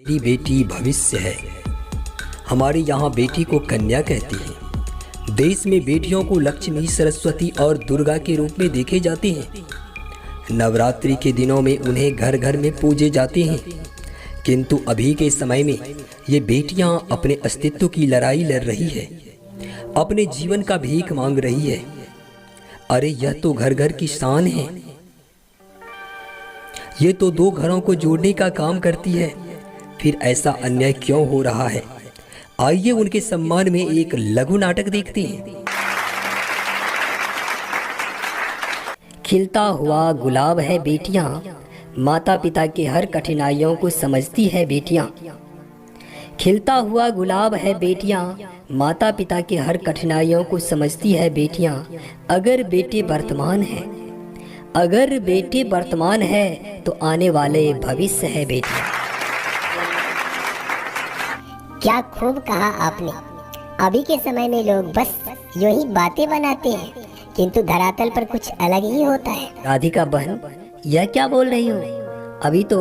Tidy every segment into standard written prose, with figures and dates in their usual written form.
मेरी बेटी भविष्य है। हमारे यहाँ बेटी को कन्या कहते हैं। देश में बेटियों को लक्ष्मी, सरस्वती और दुर्गा के रूप में देखे जाते हैं। नवरात्रि के दिनों में उन्हें घर घर में पूजे जाते हैं। किंतु अभी के समय में ये बेटियां अपने अस्तित्व की लड़ाई लड़ रही है, अपने जीवन का भीख मांग रही है। अरे यह तो घर घर की शान है। ये तो दो घरों को जोड़ने का काम करती है। फिर ऐसा अन्याय क्यों हो रहा है? आइए उनके सम्मान में एक लघु नाटक देखते हैं। खिलता हुआ गुलाब है बेटियां, माता पिता के हर कठिनाइयों को समझती है बेटियां। खिलता हुआ गुलाब है बेटियां, माता पिता के हर कठिनाइयों को समझती है बेटियां। अगर बेटे वर्तमान है, अगर बेटे वर्तमान है तो आने वाले भविष्य है बेटियां। क्या खूब कहा आपने। अभी के समय में लोग बस यूं ही बातें बनाते हैं, किंतु धरातल पर कुछ अलग ही होता है। राधिका बहन, यह क्या बोल रही हो? अभी तो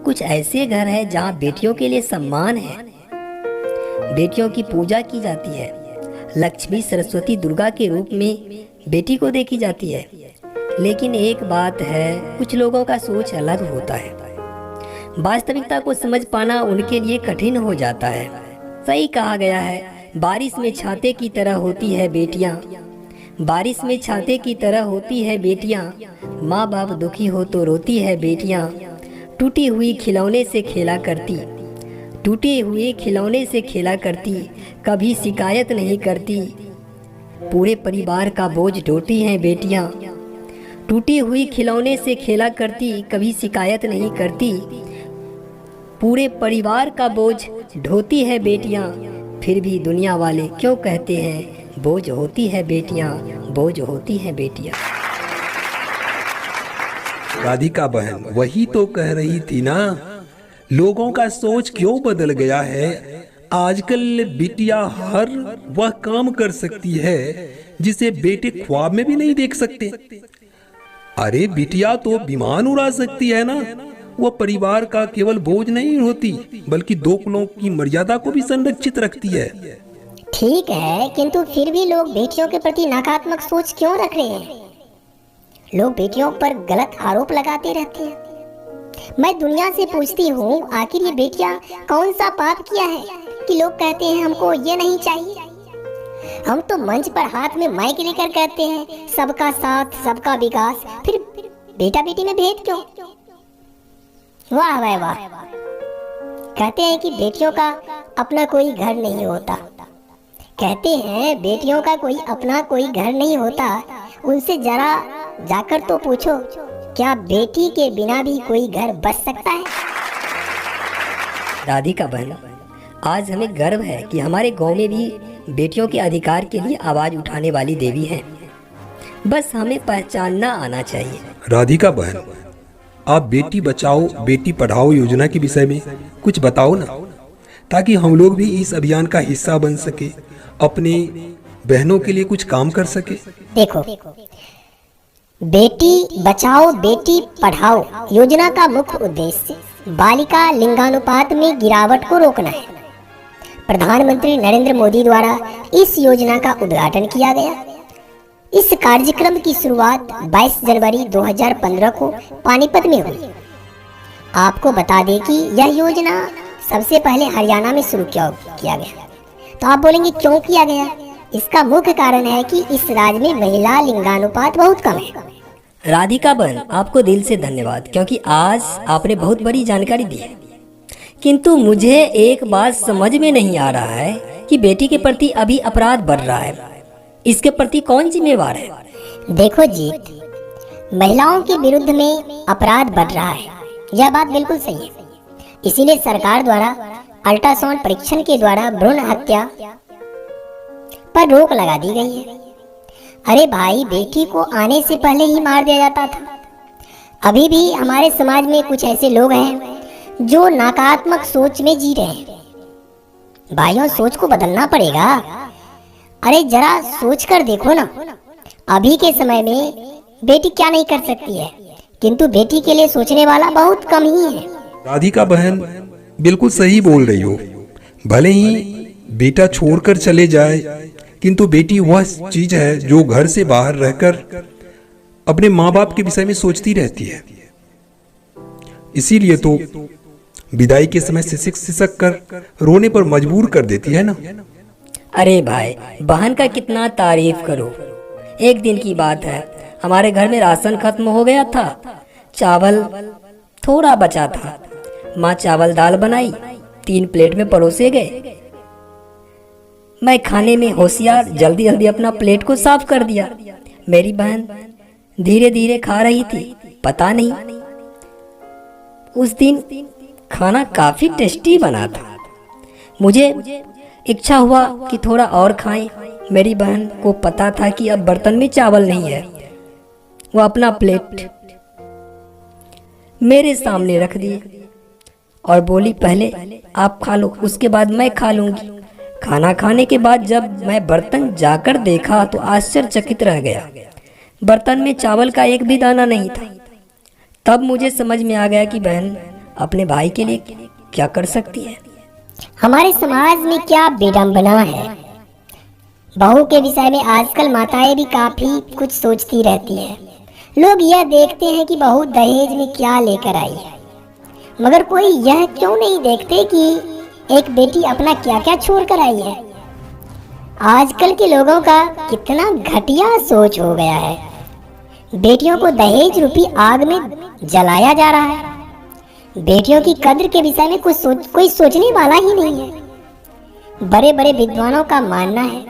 कुछ ऐसे घर हैं जहाँ बेटियों के लिए सम्मान है, बेटियों की पूजा की जाती है। लक्ष्मी, सरस्वती, दुर्गा के रूप में बेटी को देखी जाती है। लेकिन एक बात है, कुछ लोगों का सोच अलग होता है। वास्तविकता को समझ पाना उनके लिए कठिन हो जाता है। सही कहा गया है, बारिश में छाते की तरह होती है बेटियां। बारिश में छाते की तरह होती है बेटियां। माँ बाप दुखी हो तो रोती है बेटियां। टूटी हुई खिलौने से खेला करती, टूटे हुए खिलौने से खेला करती, कभी शिकायत नहीं करती। पूरे परिवार का बोझ ढोती हैं बेटियां। टूटी हुई खिलौने से खेला करती, कभी शिकायत नहीं करती। पूरे परिवार का बोझ ढोती है बेटियां। फिर भी दुनिया वाले क्यों कहते हैं बोझ होती है बेटियां, बोझ होती है बेटियां। राधिका बहन वही तो कह रही थी ना, लोगों का सोच क्यों बदल गया है। आजकल बिटिया हर वह काम कर सकती है जिसे बेटे ख्वाब में भी नहीं देख सकते। अरे बिटिया तो विमान उड़ा सकती है ना। वह परिवार का केवल बोझ नहीं होती, बल्कि दो कुलों की मर्यादा को भी संरक्षित रखती है। ठीक है, किंतु फिर भी लोग बेटियों के प्रति नकारात्मक सोच क्यों रख रहे हैं? लोग बेटियों पर गलत आरोप लगाते रहते हैं। मैं दुनिया से पूछती हूँ, आखिर ये बेटियां कौन सा पाप किया है कि लोग कहते हैं हमको ये नहीं चाहिए। हम तो मंच पर हाथ में माइक लेकर कहते हैं सबका साथ, सबका विकास। फिर बेटा बेटी में भेद क्यों? वाह वाह वाह। कहते हैं कि बेटियों का अपना कोई घर नहीं होता। कहते हैं बेटियों का कोई अपना कोई घर नहीं होता। उनसे जरा जाकर तो पूछो, क्या बेटी के बिना भी कोई घर बस सकता है? राधिका बहन, आज हमें गर्व है कि हमारे गांव में भी बेटियों के अधिकार के लिए आवाज उठाने वाली देवी है। बस हमें पहचानना आना चाहिए। राधिका बहन, आप बेटी बचाओ बेटी पढ़ाओ योजना के विषय में कुछ बताओ ना, ताकि हम लोग भी इस अभियान का हिस्सा बन सके, अपने बहनों के लिए कुछ काम कर सके। देखो, बेटी बचाओ बेटी पढ़ाओ योजना का मुख्य उद्देश्य बालिका लिंगानुपात में गिरावट को रोकना है। प्रधानमंत्री नरेंद्र मोदी द्वारा इस योजना का उद्घाटन किया गया। इस कार्यक्रम की शुरुआत 22 जनवरी 2015 को पानीपत में हुई। आपको बता दें कि यह योजना सबसे पहले हरियाणा में शुरू किया गया। तो आप बोलेंगे क्यों किया गया? इसका मुख्य कारण है कि इस राज्य में महिला लिंगानुपात बहुत कम है। राधिका बहन, आपको दिल से धन्यवाद, क्योंकि आज आपने बहुत बड़ी जानकारी दी है। किंतु मुझे एक बात समझ में नहीं आ रहा है कि बेटी के प्रति अभी अपराध बढ़ रहा है। इसके प्रति कौन जिम्मेवार है? देखो जीत, महिलाओं के विरुद्ध में अपराध बढ़ रहा है, यह बात बिल्कुल सही है। इसीलिए सरकार द्वारा अल्ट्रासाउंड परीक्षण के द्वारा भ्रूण हत्या पर रोक लगा दी गई है। अरे भाई, बेटी को आने से पहले ही मार दिया जाता था। अभी भी हमारे समाज में कुछ ऐसे लोग हैं जो नकारात्मक सोच में जी रहे हैं। भाइयों, सोच को बदलना पड़ेगा। अरे जरा सोच कर देखो ना, अभी के समय में बेटी क्या नहीं कर सकती है, किंतु बेटी के लिए सोचने वाला बहुत कम ही है। राधिका बहन, बिल्कुल सही बोल रही हो। भले ही बेटा छोड़कर चले जाए, किंतु बेटी वह चीज है जो घर से बाहर रहकर अपने माँ बाप के विषय में सोचती रहती है। इसीलिए तो विदाई के समय सिसक सिसक कर रोने पर मजबूर कर देती है ना। अरे भाई, बहन का कितना तारीफ करो। एक दिन की बात है, हमारे घर में राशन खत्म हो गया था, चावल थोड़ा बचा था। माँ चावल दाल बनाई, 3 प्लेट में परोसे गए। मैं खाने में होशियार जल्दी जल्दी अपना प्लेट को साफ कर दिया। मेरी बहन धीरे धीरे खा रही थी। पता नहीं उस दिन खाना काफी टेस्टी बना था। मुझे इच्छा हुआ कि थोड़ा और खाएं। मेरी बहन को पता था कि अब बर्तन में चावल नहीं है। वो अपना प्लेट मेरे सामने रख दिए और बोली, पहले आप खा लो, उसके बाद मैं खा लूंगी। खाना खाने के बाद जब मैं बर्तन जाकर देखा तो आश्चर्यचकित रह गया। बर्तन में चावल का एक भी दाना नहीं था। तब मुझे समझ में आ गया कि बहन अपने भाई के लिए क्या कर सकती है। हमारे समाज में क्या विडंबना है। बहू के विषय में आजकल माताएं भी काफी कुछ सोचती रहती हैं। लोग यह देखते हैं कि बहू दहेज में क्या लेकर आई है, मगर कोई यह क्यों नहीं देखते कि एक बेटी अपना क्या क्या छोड़ कर आई है। आजकल के लोगों का कितना घटिया सोच हो गया है। बेटियों को दहेज रूपी आग में जलाया जा रहा है। बेटियों की कद्र के विषय में कोई सोचने वाला ही नहीं है। बड़े बड़े विद्वानों का मानना है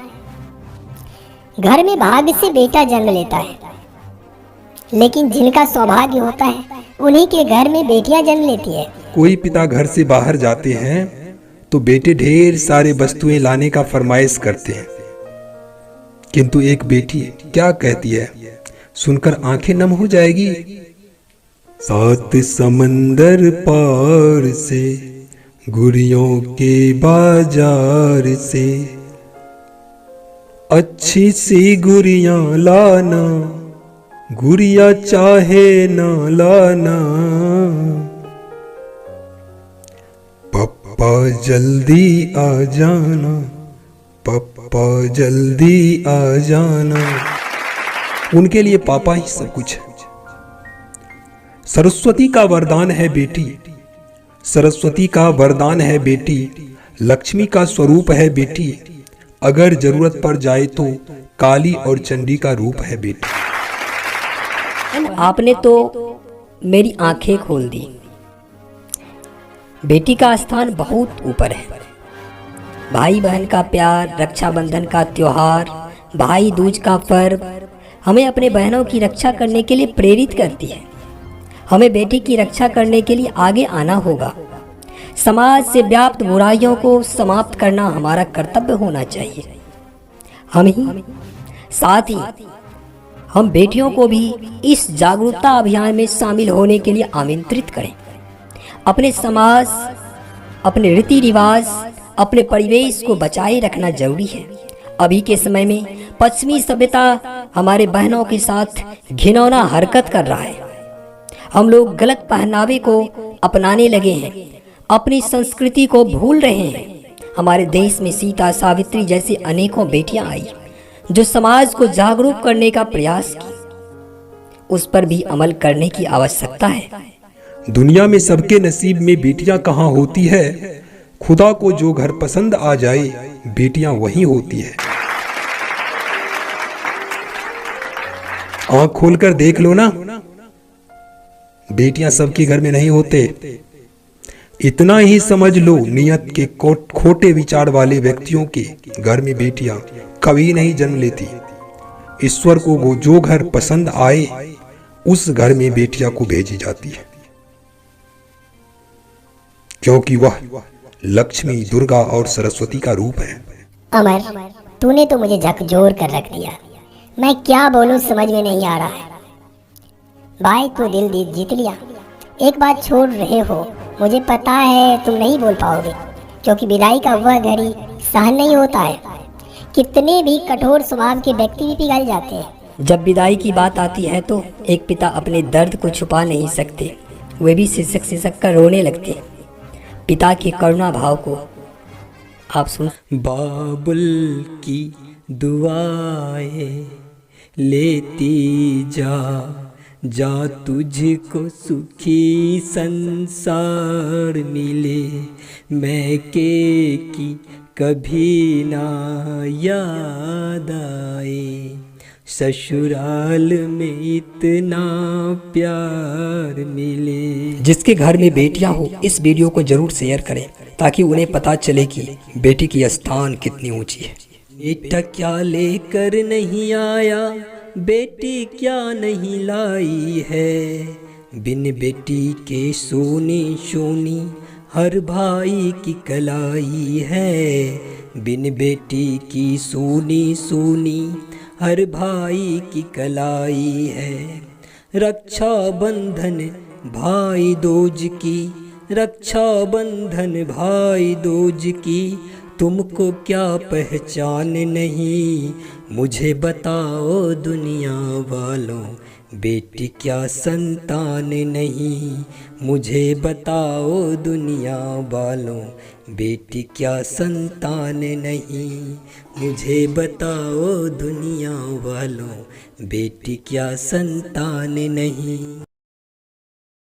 घर में भाग्य से बेटा जन्म लेता है, लेकिन जिनका सौभाग्य होता है उन्हीं के घर में बेटियां जन्म लेती है। कोई पिता घर से बाहर जाते हैं तो बेटे ढेर सारे वस्तुएं लाने का फरमाइश करते हैं, किंतु एक बेटी क्या कहती है सुनकर आंखें नम हो जाएगी। 7 समंदर पार से गुड़ियों के बाजार से अच्छी सी गुड़ियां लाना, गुड़िया चाहे ना लाना। पप्पा जल्दी आ जाना, पप्पा जल्दी आ जाना। उनके लिए पापा ही सब कुछ है। सरस्वती का वरदान है बेटी, सरस्वती का वरदान है बेटी, लक्ष्मी का स्वरूप है बेटी। अगर जरूरत पड़ जाए तो काली और चंडी का रूप है बेटी। आपने तो मेरी आंखें खोल दी। बेटी का स्थान बहुत ऊपर है। भाई बहन का प्यार, रक्षाबंधन का त्योहार, भाई दूज का पर्व हमें अपने बहनों की रक्षा करने के लिए प्रेरित करती है। हमें बेटी की रक्षा करने के लिए आगे आना होगा। समाज से व्याप्त बुराइयों को समाप्त करना हमारा कर्तव्य होना चाहिए। साथ ही हम बेटियों को भी इस जागरूकता अभियान में शामिल होने के लिए आमंत्रित करें। अपने समाज, अपने रीति रिवाज, अपने परिवेश को बचाए रखना जरूरी है। अभी के समय में पश्चिमी सभ्यता हमारे बहनों के साथ घिनौना हरकत कर रहा है। हम लोग गलत पहनावे को अपनाने लगे हैं, अपनी संस्कृति को भूल रहे हैं। हमारे देश में सीता, सावित्री जैसी अनेकों बेटियां आई जो समाज को जागरूक करने का प्रयास की। उस पर भी अमल करने की आवश्यकता है। दुनिया में सबके नसीब में बेटियां कहाँ होती है। खुदा को जो घर पसंद आ जाए बेटियां वही होती है। आँख खोलकर देख लो ना, बेटियां सबके घर में नहीं होते। इतना ही समझ लो, नियत के खोटे विचार वाले व्यक्तियों के घर में बेटियां कभी नहीं जन्म लेती। ईश्वर को जो घर पसंद आए उस घर में बेटियां को भेजी जाती है, क्योंकि वह लक्ष्मी, दुर्गा और सरस्वती का रूप है। अमर, तूने तो मुझे झकझोर कर रख दिया। मैं क्या बोलूं समझ में नहीं आ रहा है। भाई तू दिल जीत लिया। एक बात छोड़ रहे हो, मुझे पता है तुम नहीं बोल पाओगे, क्योंकि विदाई का वह घड़ी सहन नहीं होता है। कितने भी कठोर स्वभाव के व्यक्ति भी पिघल जाते हैं। जब विदाई की बात आती है तो एक पिता अपने दर्द को छुपा नहीं सकते, वे भी सिसक सिसक कर रोने लगते। पिता के करुणा भाव को आप सुन। बाबुल की दुआएं लेती जा, जा तुझको सुखी संसार मिले, मैके की कभी ना याद आए, ससुराल में इतना प्यार मिले। जिसके घर में बेटियां हो इस वीडियो को जरूर शेयर करें ताकि उन्हें पता चले कि बेटी की स्थान कितनी ऊंची है। बेटा क्या लेकर नहीं आया, बेटी क्या नहीं लाई है, बिन बेटी के सोनी सोनी हर भाई की कलाई है, बिन बेटी की सोनी सोनी हर भाई की कलाई है। रक्षा बंधन भाई दूज की, रक्षा बंधन भाई दूज की, तुमको क्या पहचान नहीं, मुझे बताओ दुनिया वालों, बेटी क्या संतान नहीं, मुझे बताओ दुनिया वालों, बेटी क्या संतान नहीं, मुझे बताओ दुनिया वालों, बेटी क्या संतान नहीं।